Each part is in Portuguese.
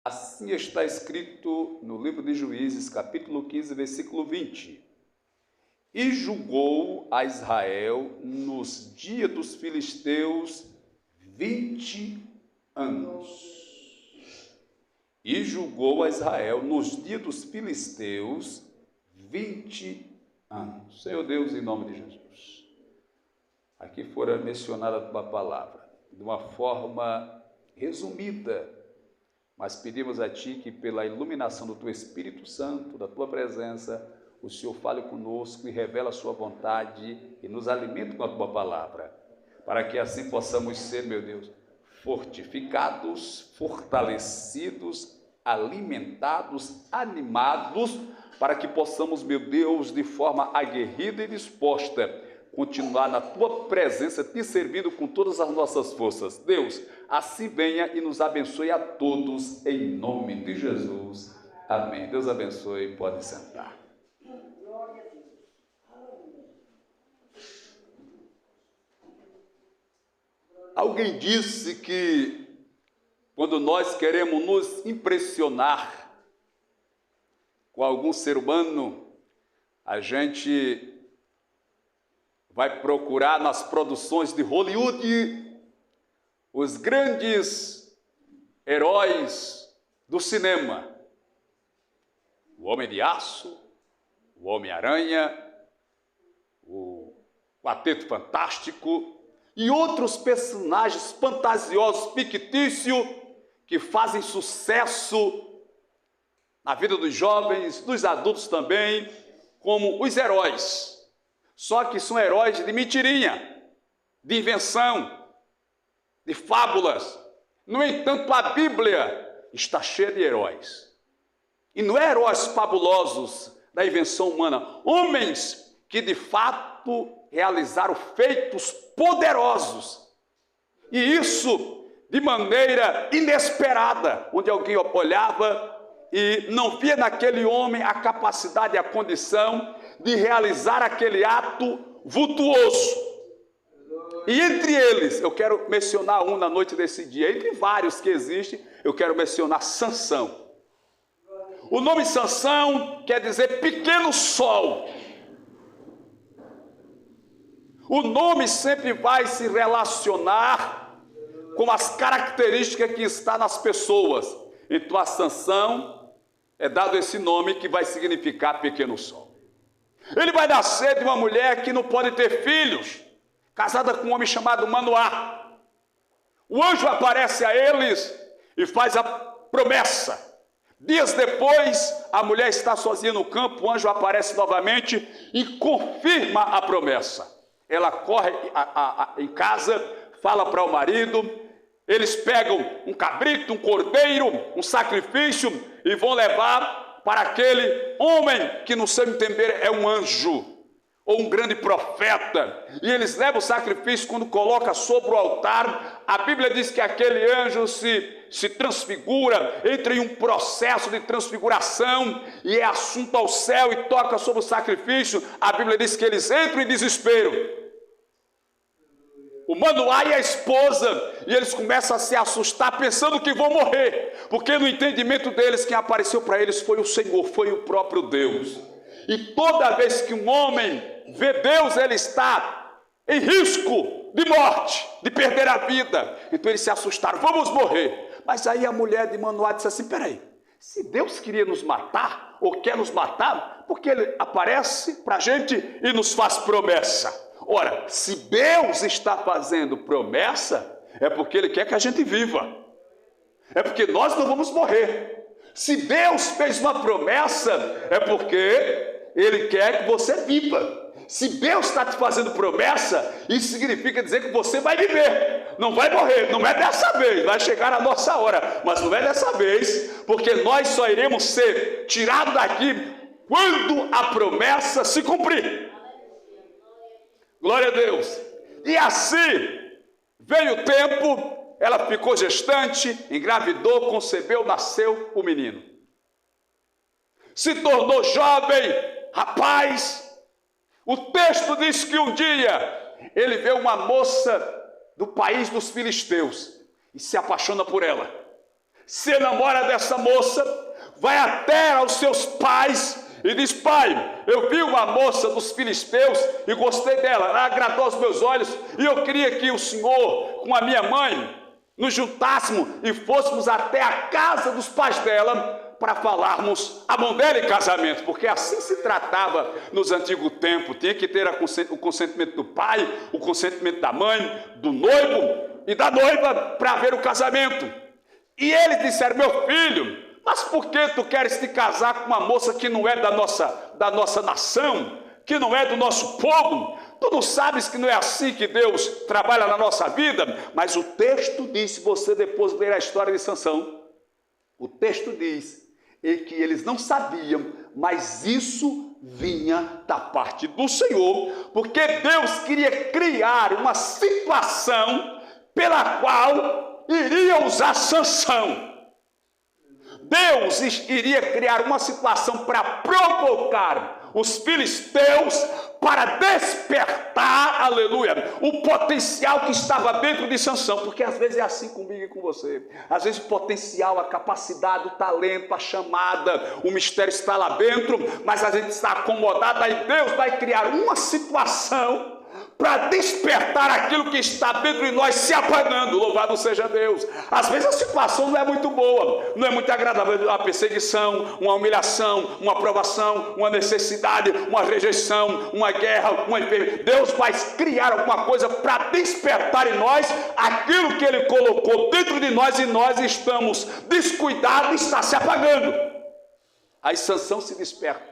Assim está escrito no livro de Juízes, capítulo 15, versículo 20. E julgou a Israel nos dias dos filisteus 20 anos. E julgou a Israel nos dias dos filisteus 20 anos. Senhor Deus, em nome de Jesus, aqui fora mencionada a tua palavra, de uma forma resumida, mas pedimos a Ti que pela iluminação do Teu Espírito Santo, da Tua presença, o Senhor fale conosco e revela a Sua vontade e nos alimente com a Tua palavra, para que assim possamos ser, meu Deus, fortificados, fortalecidos, alimentados, animados, para que possamos, meu Deus, de forma aguerrida e disposta, continuar na Tua presença, Te servindo com todas as nossas forças. Deus, assim venha e nos abençoe a todos, em nome de Jesus. Amém. Deus abençoe, pode sentar. Alguém disse que quando nós queremos nos impressionar com algum ser humano, a gente vai procurar nas produções de Hollywood os grandes heróis do cinema. O Homem de Aço, o Homem-Aranha, o Quarteto Fantástico e outros personagens fantasiosos, fictícios, que fazem sucesso na vida dos jovens, dos adultos também, como os heróis. Só que são heróis de mentirinha, de invenção, de fábulas. No entanto, a Bíblia está cheia de heróis. E não é heróis fabulosos da invenção humana, homens que de fato realizaram feitos poderosos. E isso de maneira inesperada, onde alguém olhava e não via naquele homem a capacidade e a condição de realizar aquele ato vultuoso. E entre eles, eu quero mencionar um na noite desse dia, entre vários que existem, eu quero mencionar Sansão. O nome Sansão quer dizer pequeno sol. O nome sempre vai se relacionar com as características que estão nas pessoas. Então a Sansão é dado esse nome que vai significar pequeno sol. Ele vai nascer de uma mulher que não pode ter filhos, casada com um homem chamado Manoá. O anjo aparece a eles e faz a promessa. Dias depois, a mulher está sozinha no campo, o anjo aparece novamente e confirma a promessa. Ela corre em casa, fala para o marido, eles pegam um cabrito, um cordeiro, um sacrifício e vão levar para aquele homem que no seu entender é um anjo ou um grande profeta. E eles levam o sacrifício, quando coloca sobre o altar, a Bíblia diz que aquele anjo se transfigura, entra em um processo de transfiguração e é assunto ao céu e toca sobre o sacrifício. A Bíblia diz que eles entram em desespero. O Manoá e a esposa, e eles começam a se assustar pensando que vão morrer, porque no entendimento deles quem apareceu para eles foi o Senhor, foi o próprio Deus. E toda vez que um homem vê Deus, ele está em risco de morte, de perder a vida. Então eles se assustaram, vamos morrer. Mas aí a mulher de Manoá disse assim, peraí, se Deus queria nos matar, ou quer nos matar, porque ele aparece para a gente e nos faz promessa. Ora, se Deus está fazendo promessa, é porque Ele quer que a gente viva. É porque nós não vamos morrer. Se Deus fez uma promessa, é porque Ele quer que você viva. Se Deus está te fazendo promessa, isso significa dizer que você vai viver. Não vai morrer, não é dessa vez, vai chegar a nossa hora, mas não é dessa vez, porque nós só iremos ser tirados daqui quando a promessa se cumprir. Glória a Deus. E assim, veio o tempo, ela ficou gestante, engravidou, concebeu, nasceu o menino. Se tornou jovem, rapaz. O texto diz que um dia ele vê uma moça do país dos filisteus e se apaixona por ela. se enamora dessa moça, vai até aos seus pais e diz: pai, eu vi uma moça dos filisteus e gostei dela, ela agradou aos meus olhos, e eu queria que o senhor, com a minha mãe, nos juntássemos e fôssemos até a casa dos pais dela para falarmos a mão dela em casamento, porque assim se tratava nos antigos tempos. Tinha que ter o consentimento do pai, o consentimento da mãe, do noivo e da noiva para ver o casamento. E eles disseram: meu filho, mas por que tu queres te casar com uma moça que não é da nossa nação, que não é do nosso povo? Tu não sabes que não é assim que Deus trabalha na nossa vida? Mas o texto diz, se você depois ler a história de Sansão, o texto diz que eles não sabiam, mas isso vinha da parte do Senhor, porque Deus queria criar uma situação pela qual iria usar Sansão. Deus iria criar uma situação para provocar os filisteus para despertar, aleluia, o potencial que estava dentro de Sansão, porque às vezes é assim comigo e com você. Às vezes o potencial, a capacidade, o talento, a chamada, o mistério está lá dentro, mas a gente está acomodado, aí Deus vai criar uma situação para despertar aquilo que está dentro de nós se apagando. Louvado seja Deus. Às vezes a situação não é muito boa, não é muito agradável, uma perseguição, uma humilhação, uma provação, uma necessidade, uma rejeição, uma guerra, uma enfermidade. Deus vai criar alguma coisa para despertar em nós aquilo que Ele colocou dentro de nós, e nós estamos descuidados e está se apagando. Aí Sansão se desperta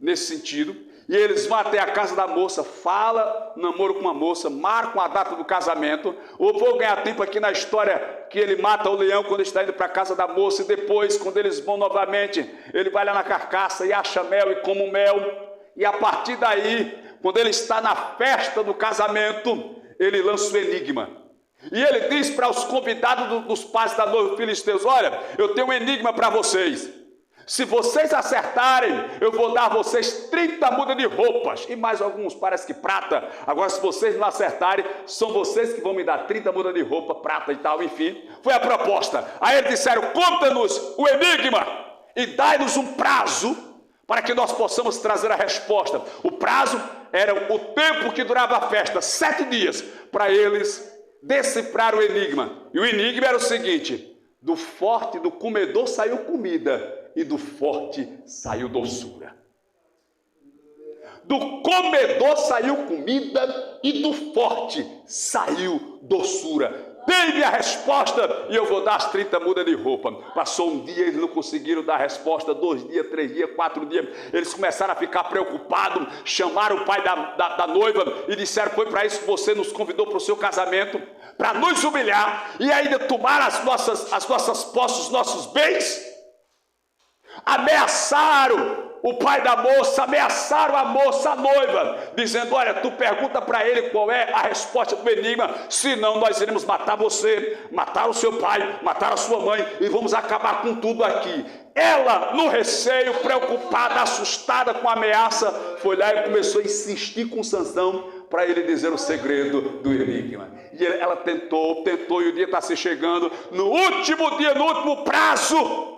nesse sentido. E eles vão até a casa da moça, fala namoro com uma moça, marcam a data do casamento. Eu vou ganhar tempo aqui na história que ele mata o leão quando ele está indo para a casa da moça, e depois, quando eles vão novamente, ele vai lá na carcaça e acha mel e come o mel. E a partir daí, quando ele está na festa do casamento, ele lança o enigma. E ele diz para os convidados dos pais da noiva filisteus: olha, eu tenho um enigma para vocês. Se vocês acertarem, eu vou dar a vocês 30 mudas de roupas, e mais alguns, parece que prata. Agora, se vocês não acertarem, são vocês que vão me dar 30 mudas de roupa, prata e tal, enfim. Foi a proposta. Aí eles disseram: conta-nos o enigma e dai-nos um prazo para que nós possamos trazer a resposta. O prazo era o tempo que durava a festa, 7 dias, para eles decifrar o enigma. E o enigma era o seguinte: do forte, do comedor saiu comida, e do forte saiu doçura. Do comedor saiu comida, e do forte saiu doçura. Dei-me a resposta e eu vou dar as 30 mudas de roupa. Passou um dia, eles não conseguiram dar a resposta. 2 dias, 3 dias, 4 dias. Eles começaram a ficar preocupados. Chamaram o pai da noiva e disseram: foi para isso que você nos convidou para o seu casamento? Para nos humilhar e ainda tomar as nossas posses, os nossos bens? Ameaçaram o pai da moça, ameaçaram a moça, a noiva, dizendo: olha, tu pergunta para ele qual é a resposta do enigma, senão nós iremos matar você, matar o seu pai, matar a sua mãe, e vamos acabar com tudo aqui. Ela, no receio, preocupada, assustada com a ameaça, foi lá e começou a insistir com Sansão para ele dizer o segredo do enigma. E ela tentou, e o dia está se chegando. No último dia, no último prazo,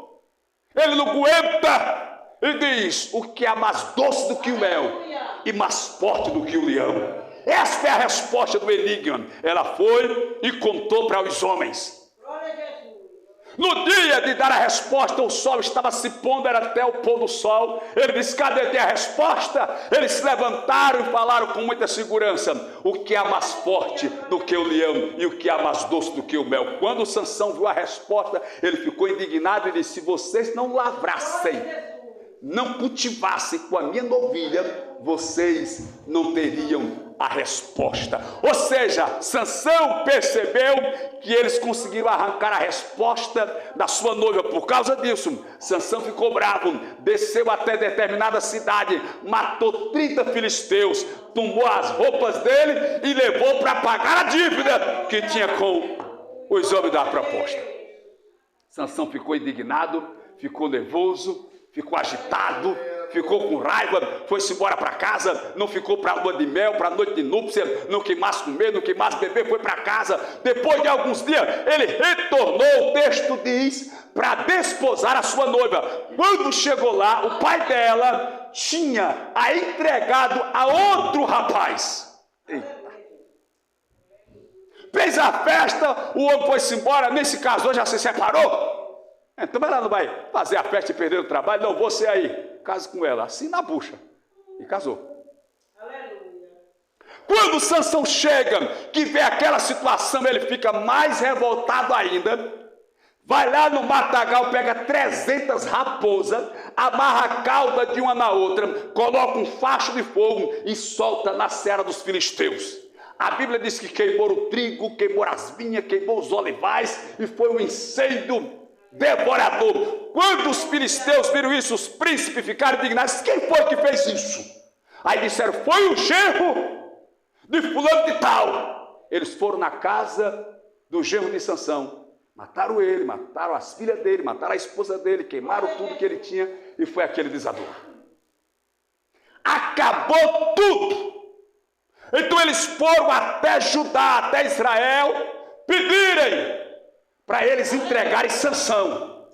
ele não aguenta e diz: o que é mais doce do que o mel e mais forte do que o leão. Essa foi a resposta do enigma. Ela foi e contou para os homens. No dia de dar a resposta, o sol estava se pondo, era até o pôr do sol. Ele disse: cadê a resposta? Eles se levantaram e falaram com muita segurança: o que é mais forte do que o leão e o que é mais doce do que o mel. Quando Sansão viu a resposta, ele ficou indignado e disse: se vocês não lavrassem, não cultivassem com a minha novilha, vocês não teriam a resposta. Ou seja, Sansão percebeu que eles conseguiram arrancar a resposta da sua noiva. Por causa disso, Sansão ficou bravo, desceu até determinada cidade, matou 30 filisteus, tomou as roupas dele e levou para pagar a dívida que tinha com os homens da proposta. Sansão ficou indignado, ficou nervoso, ficou agitado, ficou com raiva, foi-se embora para casa, não ficou para a lua de mel, para a noite de núpcia, não quis mais comer, não quis mais beber, foi para casa. Depois de alguns dias, ele retornou, o texto diz, para desposar a sua noiva. Quando chegou lá, o pai dela tinha a entregado a outro rapaz. Eita. Fez a festa, o homem foi-se embora, nem se casou, já se separou. Então ela não vai fazer a festa e perder o trabalho, não, você aí, case com ela, assim na bucha. E casou. Aleluia. Quando Sansão chega, que vê aquela situação, ele fica mais revoltado ainda. Vai lá no matagal, pega 300 raposas, amarra a cauda de uma na outra, coloca um facho de fogo e solta na serra dos filisteus. A Bíblia diz que queimou o trigo, queimou as vinhas, queimou os olivais e foi um incêndio devorador. Quando os filisteus viram isso, os príncipes ficaram indignados. Quem foi que fez isso? Aí disseram, foi o genro de fulano de tal. Eles foram na casa do genro de Sansão. Mataram ele, mataram as filhas dele, mataram a esposa dele, queimaram tudo que ele tinha e foi aquele desabor. Acabou tudo. Então eles foram até Judá, até Israel, pedirem para eles entregarem Sansão.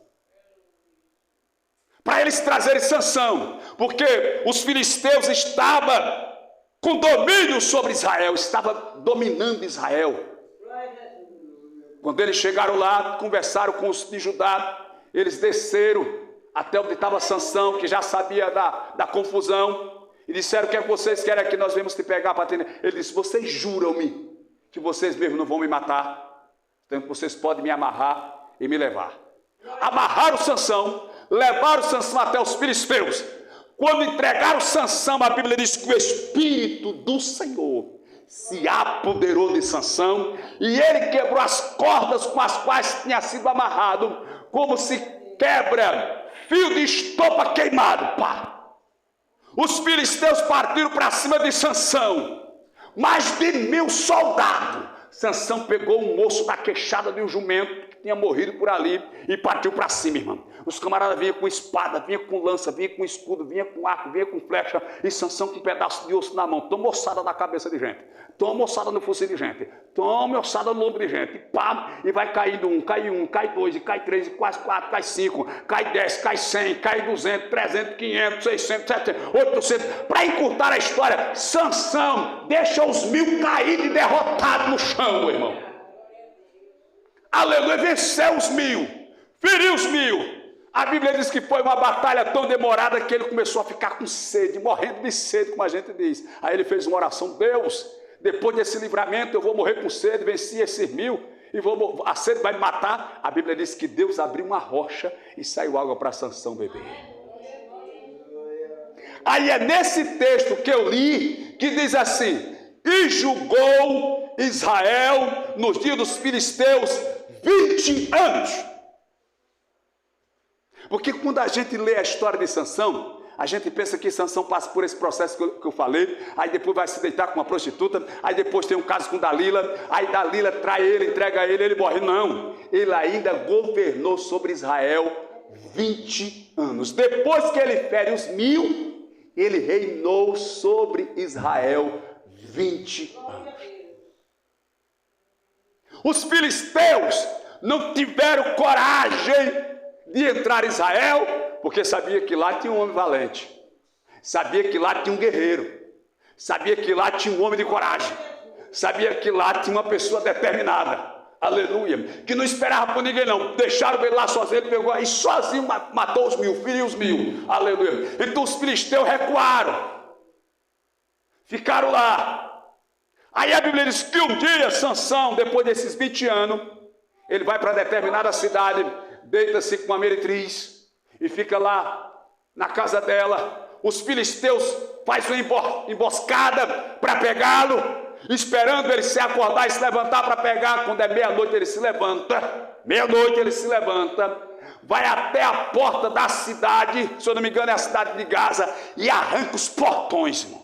Para eles trazerem Sansão, porque os filisteus estavam com domínio sobre Israel, estavam dominando Israel. Quando eles chegaram lá, conversaram com os de Judá, eles desceram até onde estava Sansão, que já sabia da confusão, e disseram, o que é que vocês querem aqui, nós viemos te pegar para ter... Ele disse, vocês juram-me que vocês mesmos não vão me matar, então vocês podem me amarrar e me levar. Amarraram Sansão, levaram Sansão até os filisteus. Quando entregaram Sansão, a Bíblia diz que o Espírito do Senhor se apoderou de Sansão e ele quebrou as cordas com as quais tinha sido amarrado, como se quebra fio de estopa queimado. Pá! Os filisteus partiram para cima de Sansão, mais de 1000 soldados. Sansão pegou um moço da queixada de um jumento que tinha morrido por ali e partiu para cima, irmão. Os camaradas vinham com espada, vinham com lança, vinham com escudo, vinham com arco, vinham com flecha, e Sansão com um pedaço de osso na mão. Toma ossada na cabeça de gente, toma ossada no focinho de gente, toma ossada no ombro de gente, pá, e vai caindo um, cai dois, e cai três, e quase 4, cai 5, cai 10, cai 100, cai 200, 300, 500, 600, 700, 800. Para encurtar a história, Sansão deixa os 1000 caídos e derrotados no chão, meu irmão. Aleluia, venceu os 1000, feriu os 1000. A Bíblia diz que foi uma batalha tão demorada que ele começou a ficar com sede, morrendo de sede, como a gente diz. Aí ele fez uma oração, Deus, depois desse livramento eu vou morrer com sede, venci esses 1000 e a sede vai me matar. A Bíblia diz que Deus abriu uma rocha e saiu água para Sansão beber. Aí é nesse texto que eu li que diz assim, e julgou Israel nos dias dos filisteus 20 anos. Porque quando a gente lê a história de Sansão, a gente pensa que Sansão passa por esse processo que eu falei, aí depois vai se deitar com uma prostituta, aí depois tem um caso com Dalila, aí Dalila trai ele, entrega ele morre. Não, ele ainda governou sobre Israel 20 anos. Depois que ele fere os 1000, ele reinou sobre Israel 20 anos. Os filisteus não tiveram coragem de entrar em Israel, porque sabia que lá tinha um homem valente, sabia que lá tinha um guerreiro, sabia que lá tinha um homem de coragem, sabia que lá tinha uma pessoa determinada, aleluia, que não esperava por ninguém não, deixaram ele lá sozinho, ele pegou aí sozinho, matou os 1000, feriu os 1000, aleluia. Então os filisteus recuaram, ficaram lá. Aí a Bíblia diz que um dia Sansão, depois desses 20 anos, ele vai para determinada cidade, deita-se com uma meretriz e fica lá na casa dela. Os filisteus fazem uma emboscada para pegá-lo, esperando ele se acordar e se levantar para pegar. Quando é meia-noite ele se levanta, vai até a porta da cidade, se eu não me engano é a cidade de Gaza, e arranca os portões, irmão.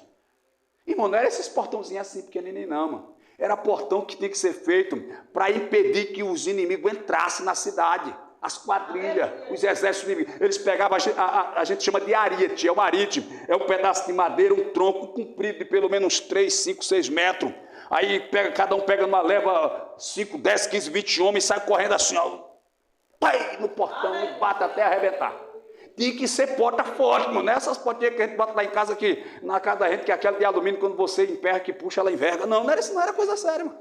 Irmão, não era esses portãozinhos assim pequenininhos não, mano. Era portão que tinha que ser feito para impedir que os inimigos entrassem na cidade. as quadrilhas, os exércitos inimigos. Eles pegavam, a gente chama de ariete, é o arite, é um pedaço de madeira, um tronco comprido de pelo menos 3, 5, 6 metros. Aí cada um pega numa leva 5, 10, 15, 20 homens e sai correndo assim, ó, pai, no portão e bate até arrebentar. Tinha que ser porta forte, mano. Não é essas portinhas que a gente bota lá em casa, que, na casa da gente, que é aquela de alumínio, quando você emperra, que puxa, ela enverga. Não, isso não era coisa séria, mano.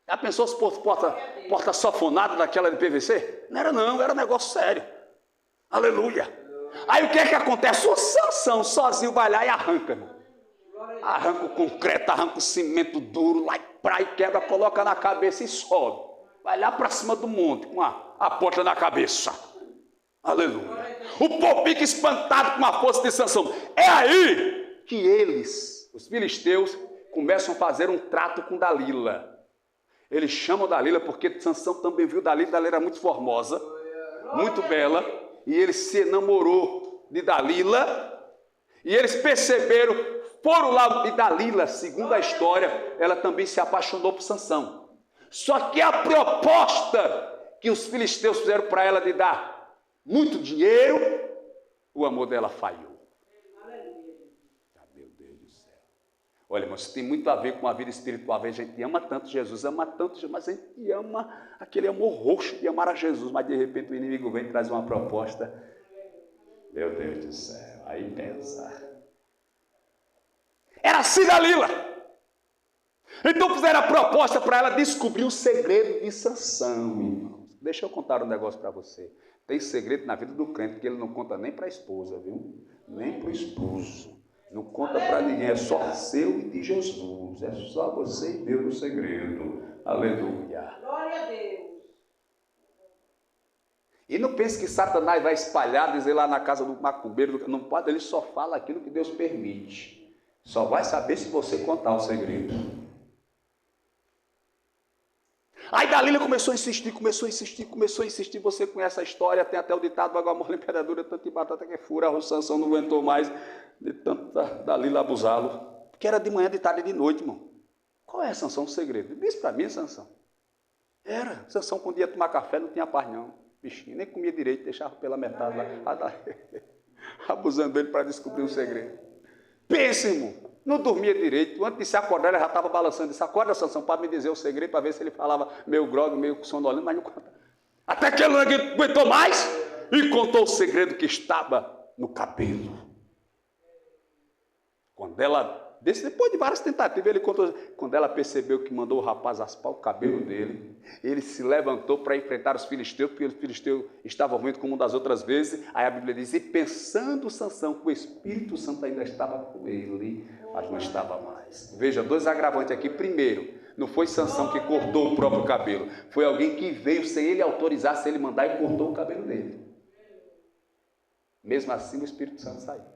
Já pensou se porta safonada daquela de PVC? Não era não, era negócio sério. Aleluia. Aí o que é que acontece? O Sansão sozinho vai lá e arranca, irmão. Arranca o concreto, arranca o cimento duro, lá e quebra, coloca na cabeça e sobe. Vai lá para cima do monte, com a porta na cabeça. Aleluia. O povo fica espantado com a força de Sansão. É aí que eles, os filisteus, começam a fazer um trato com Dalila. Eles chamam Dalila porque Sansão também viu Dalila. Dalila era muito formosa, muito bela, e ele se enamorou de Dalila. E eles perceberam, foram lá, e Dalila, segundo a história, ela também se apaixonou por Sansão. Só que a proposta que os filisteus fizeram para ela de dar muito dinheiro, o amor dela falhou. Meu Deus do céu. Olha, irmão, isso tem muito a ver com a vida espiritual. A gente ama tanto Jesus, ama tanto Jesus, mas a gente ama aquele amor roxo de amar a Jesus, mas de repente o inimigo vem e traz uma proposta. Meu Deus do céu, aí pensa. Era assim Dalila. Então fizeram a proposta para ela descobrir o segredo de Sansão, irmãos. Deixa eu contar um negócio para você. Tem segredo na vida do crente que ele não conta nem para a esposa, viu? Nem para o esposo. Não conta para ninguém, é só seu e de Jesus. É só você e Deus o segredo. Aleluia. Glória a Deus. E não pense que Satanás vai espalhar, dizer lá na casa do macumbeiro, não pode, ele só fala aquilo que Deus permite. Só vai saber se você contar o segredo. Aí Dalila começou a insistir. Você conhece a história, tem até o ditado, água mole imperadora, tanto de batata que fura. O Sansão não aguentou mais de tanta Dalila abusá-lo. Porque era de manhã, de tarde e de noite, irmão. Qual é, Sansão, o segredo? Diz para mim, Sansão. Sansão, quando ia tomar café, não tinha paz, não. Bichinho, nem comia direito, deixava pela metade lá. Abusando dele para descobrir o segredo. Pensa, irmão. Não dormia direito, antes de se acordar, ele já estava balançando. Disse, acorda, Sansão, para me dizer o segredo, para ver se ele falava meio grogue, meio sonolento, mas não conta. Até que ele não aguentou mais e contou o segredo que estava no cabelo. Depois de várias tentativas, ele contou. Quando ela percebeu que mandou o rapaz raspar o cabelo dele, ele se levantou para enfrentar os filisteus, porque os filisteus estavam vindo como das outras vezes. Aí a Bíblia diz, e pensando Sansão que o Espírito Santo ainda estava com ele, mas não estava mais. Veja, 2 agravantes aqui. Primeiro, não foi Sansão que cortou o próprio cabelo, foi alguém que veio sem ele autorizar, sem ele mandar, e cortou o cabelo dele. Mesmo assim, o Espírito Santo saiu.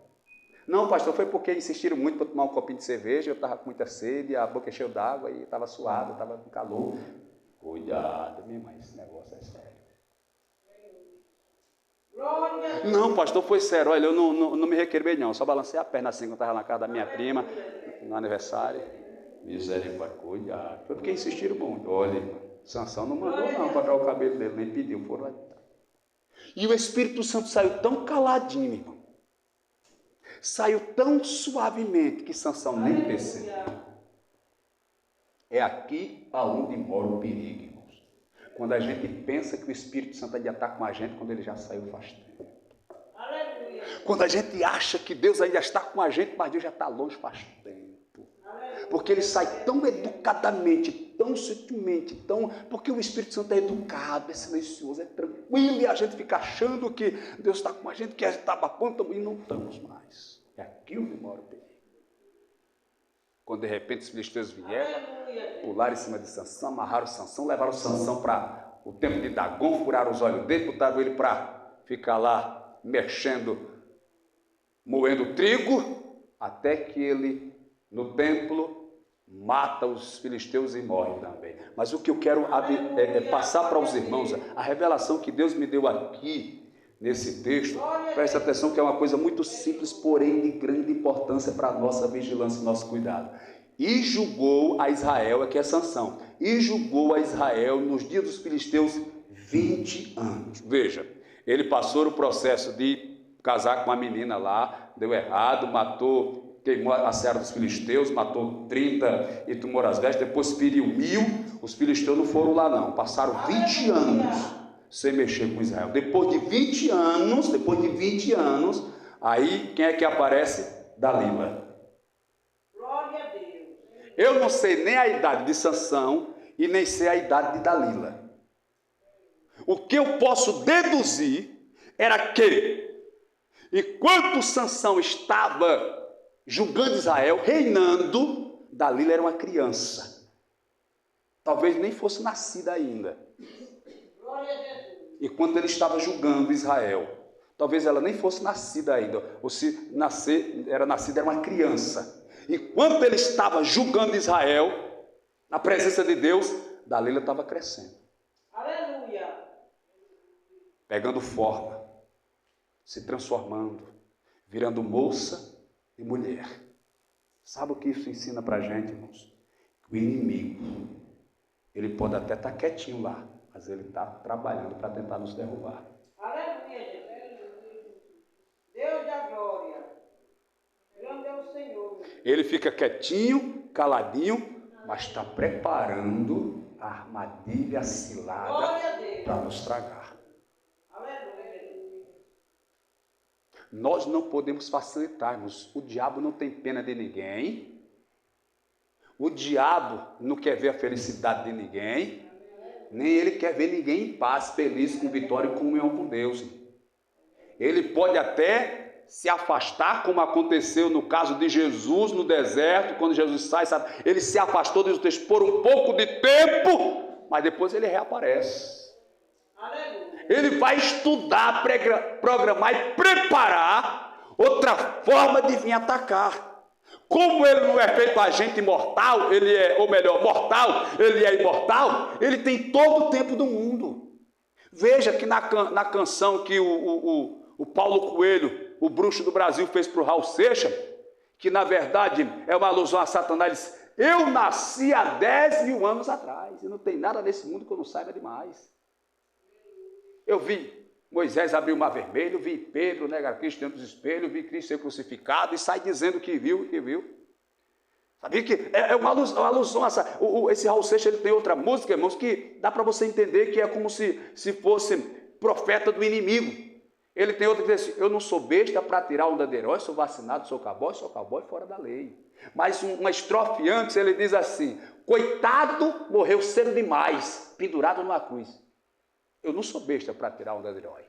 Não, pastor, foi porque insistiram muito para tomar um copinho de cerveja, eu estava com muita sede, a boca cheia d'água e estava suado, estava com calor. Cuidado, minha mãe, esse negócio é sério. Não, pastor, foi sério, olha, eu não me requebrei não, só balancei a perna assim quando estava na casa da minha prima, no aniversário. Misericórdia, cuidado. Foi porque insistiram muito. Olha, Sansão não mandou não cortar o cabelo dele, nem pediu, foram lá. E o Espírito Santo saiu tão caladinho, irmão. Saiu tão suavemente que Sansão nem percebeu. É aqui aonde mora o perigo, irmãos. Quando a gente pensa que o Espírito Santo ainda está com a gente, quando ele já saiu faz tempo. Quando a gente acha que Deus ainda está com a gente, mas Deus já está longe faz tempo. Porque ele sai tão educadamente, tão sutilmente, porque o Espírito Santo é educado, é silencioso, é tranquilo, e a gente fica achando que Deus está com a gente, que a gente está babando, e não estamos mais. É aqui onde mora o perigo. Quando de repente os filisteus vieram, pularam em cima de Sansão, amarraram Sansão, levaram Sansão para o templo de Dagon, furaram os olhos dele, botaram ele para ficar lá mexendo, moendo trigo, até que ele, no templo, mata os filisteus e morre também. Mas o que eu quero passar para os irmãos, a revelação que Deus me deu aqui, nesse texto, preste atenção que é uma coisa muito simples, porém de grande importância para a nossa vigilância e nosso cuidado. E julgou a Israel, aqui é Sansão, e julgou a Israel nos dias dos filisteus 20 anos. Veja, ele passou o processo de casar com uma menina lá, deu errado, matou, queimou a serra dos filisteus, matou 30 e tomou as vestes, depois feriu 1000, os filisteus não foram lá não, passaram 20 anos sem mexer com Israel. Depois de 20 anos, aí quem é que aparece? Dalila. Glória a Deus. Eu não sei nem a idade de Sansão e nem sei a idade de Dalila. O que eu posso deduzir era que, enquanto Sansão estava julgando Israel, reinando, Dalila era uma criança. Talvez nem fosse nascida ainda. Glória a Deus. Enquanto ele estava julgando Israel. Talvez ela nem fosse nascida ainda. Ou se era nascida, era uma criança. Enquanto ele estava julgando Israel, na presença de Deus, Dalila estava crescendo. Aleluia. Pegando forma, se transformando, virando moça e mulher. Sabe o que isso ensina para a gente, irmãos? O inimigo, ele pode até estar quietinho lá, mas ele está trabalhando para tentar nos derrubar. Aleluia, Jesus. Deus da glória. Grande é o Senhor. Ele fica quietinho, caladinho, mas está preparando a armadilha, a cilada para nos tragar. Nós não podemos facilitarmos. O diabo não tem pena de ninguém. O diabo não quer ver a felicidade de ninguém. Nem ele quer ver ninguém em paz, feliz, com vitória e comunhão com Deus. Ele pode até se afastar, como aconteceu no caso de Jesus no deserto, quando Jesus sai, sabe? Ele se afastou, diz o texto, por um pouco de tempo, mas depois ele reaparece. Ele vai estudar, programar e preparar outra forma de vir atacar. Como ele não é feito agente mortal, ele é, ou melhor, mortal, ele é imortal, ele tem todo o tempo do mundo. Veja que na canção que o Paulo Coelho, o bruxo do Brasil, fez para o Raul Seixas, que na verdade é uma alusão a Satanás, diz, eu nasci há 10.000 anos atrás, e não tem nada nesse mundo que eu não saiba demais. Eu vi Moisés abrir o mar vermelho, vi Pedro negar Cristo dentro dos espelhos, vi Cristo ser crucificado e sai dizendo que viu. Sabia que é uma alusão a esse Raul Seixas, ele tem outra música, irmãos, que dá para você entender que é como se fosse profeta do inimigo. Ele tem outra que diz assim, eu não sou besta para tirar onda de herói, sou vacinado, sou cowboy fora da lei. Mas uma estrofe antes ele diz assim, coitado, morreu cedo demais, pendurado numa cruz. Eu não sou besta para tirar onda de herói.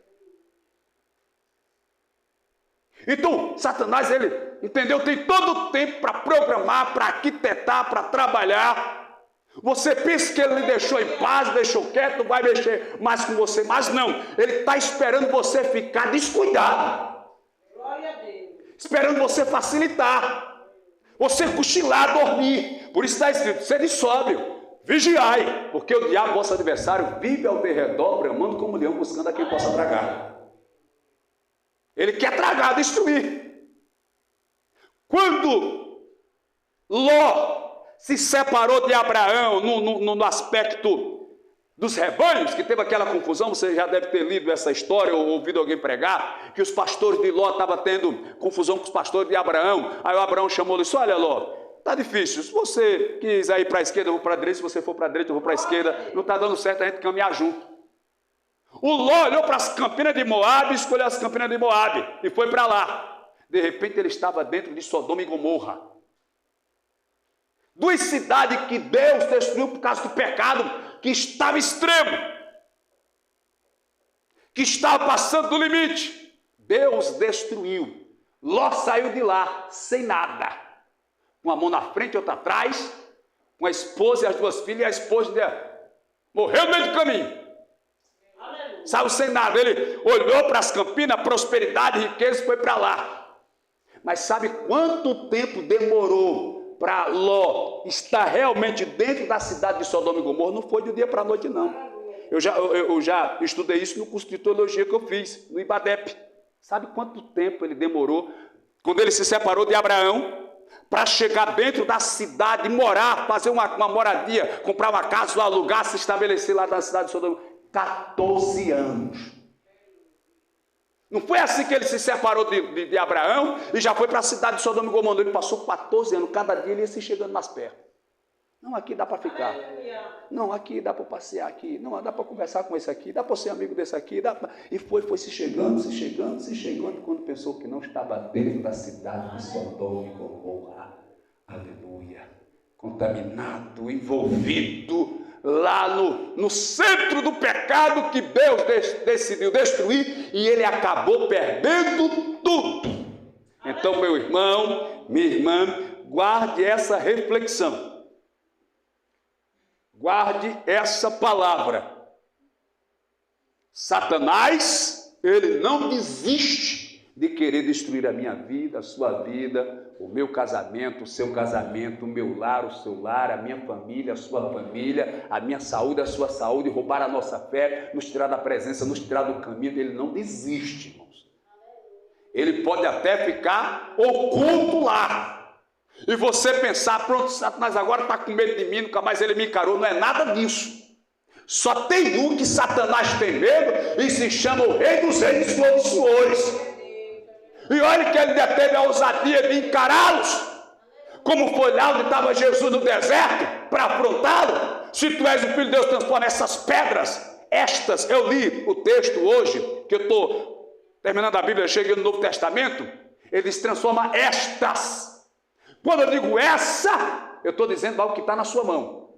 Então, Satanás, ele, entendeu? Tem todo o tempo para programar, para arquitetar, para trabalhar. Você pensa que ele lhe deixou em paz, deixou quieto, vai mexer mais com você, mas não. Ele está esperando você ficar descuidado. Glória a Deus. Esperando você facilitar. Você cochilar, dormir. Por isso está escrito, sede sóbrio. Vigiai, porque o diabo, vosso adversário, vive ao derredor, bramando como leão, buscando a quem possa tragar. Ele quer tragar, destruir. Quando Ló se separou de Abraão no aspecto dos rebanhos, que teve aquela confusão, você já deve ter lido essa história ou ouvido alguém pregar, que os pastores de Ló estavam tendo confusão com os pastores de Abraão. Aí o Abraão chamou e disse, olha Ló, está difícil, se você quiser ir para a esquerda, eu vou para a direita, se você for para a direita, eu vou para a esquerda, não está dando certo a gente caminhar junto. O Ló olhou para as campinas de Moabe, escolheu as campinas de Moabe e foi para lá. De repente ele estava dentro de Sodoma e Gomorra. Duas cidades que Deus destruiu por causa do pecado, que estava extremo, que estava passando do limite. Deus destruiu. Ló saiu de lá sem nada. Uma mão na frente e outra atrás, com a esposa e as duas filhas, e a esposa dela morreu no meio do caminho. Saiu sem nada. Ele olhou para as campinas, prosperidade, riqueza, e foi para lá. Mas sabe quanto tempo demorou para Ló estar realmente dentro da cidade de Sodoma e Gomorra? Não foi de um dia para a noite, não. Eu já estudei isso no curso de teologia que eu fiz, no IBADEP. Sabe quanto tempo ele demorou, quando ele se separou de Abraão, para chegar dentro da cidade, morar, fazer uma moradia, comprar uma casa, alugar, se estabelecer lá na cidade de Sodoma? 14 anos. Não foi assim que ele se separou de Abraão e já foi para a cidade de Sodoma e Gomorra. Ele passou 14 anos, cada dia ele ia se chegando mais perto. Não, aqui dá para ficar. Não, aqui dá para passear aqui. Não, dá para conversar com esse aqui. Dá para ser amigo desse aqui. E foi se chegando. Quando pensou que não estava dentro da cidade de Sodoma e Gomorra. Aleluia. Contaminado, envolvido lá no centro do pecado que Deus decidiu destruir. E ele acabou perdendo tudo. Então, meu irmão, minha irmã, guarde essa reflexão. Guarde essa palavra. Satanás, ele não desiste de querer destruir a minha vida, a sua vida, o meu casamento, o seu casamento, o meu lar, o seu lar, a minha família, a sua família, a minha saúde, a sua saúde, roubar a nossa fé, nos tirar da presença, nos tirar do caminho. Ele não desiste, irmãos. Ele pode até ficar oculto lá. E você pensar, pronto, Satanás agora está com medo de mim, nunca mais ele me encarou. Não é nada disso. Só tem um que Satanás tem medo e se chama o Rei dos Reis e Senhor dos Senhores. E olha que ele ainda teve a ousadia de encará-los, como foi lá onde estava Jesus no deserto, para afrontá-lo. Se tu és o Filho de Deus, transforma essas pedras, eu li o texto hoje, que eu estou terminando a Bíblia, cheguei no Novo Testamento, ele diz, transforma estas. Quando eu digo essa, eu estou dizendo algo que está na sua mão.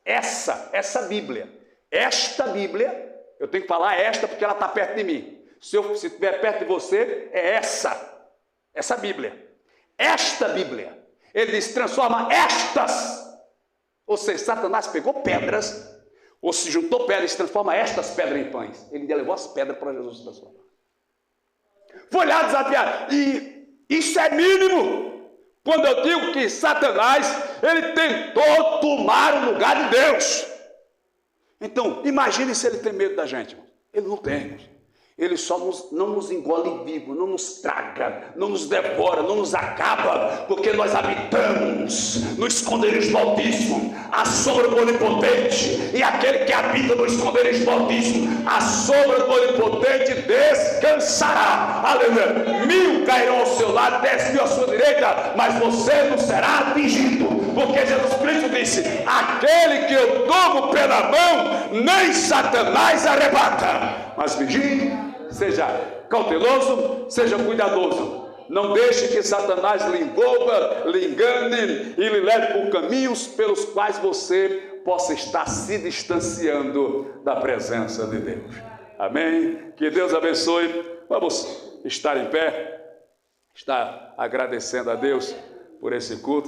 Essa Bíblia. Esta Bíblia, eu tenho que falar esta porque ela está perto de mim. Se estiver perto de você, é essa Bíblia. Esta Bíblia. Ele diz, transforma estas. Ou seja, Satanás pegou pedras, ou se juntou pedras e transforma estas pedras em pães. Ele levou as pedras para Jesus transformar. Foi lá desafiar. E isso é mínimo. Quando eu digo que Satanás, ele tentou tomar o lugar de Deus. Então, imagine se ele tem medo da gente. Ele não tem, irmãos. Ele só não nos engole vivo, não nos traga, não nos devora, não nos acaba, porque nós habitamos no esconderijo do Altíssimo, a sombra do Onipotente, e aquele que habita no esconderijo do Altíssimo, a sombra do Onipotente descansará. Aleluia. 1000 cairão ao seu lado, 10.000 à sua direita, mas você não será atingido, porque Jesus Cristo disse, aquele que eu tomo pela mão, nem Satanás arrebata. Mas vigie, seja cauteloso, seja cuidadoso. Não deixe que Satanás lhe envolva, lhe engane e lhe leve por caminhos pelos quais você possa estar se distanciando da presença de Deus. Amém? Que Deus abençoe. Vamos estar em pé, estar agradecendo a Deus por esse culto.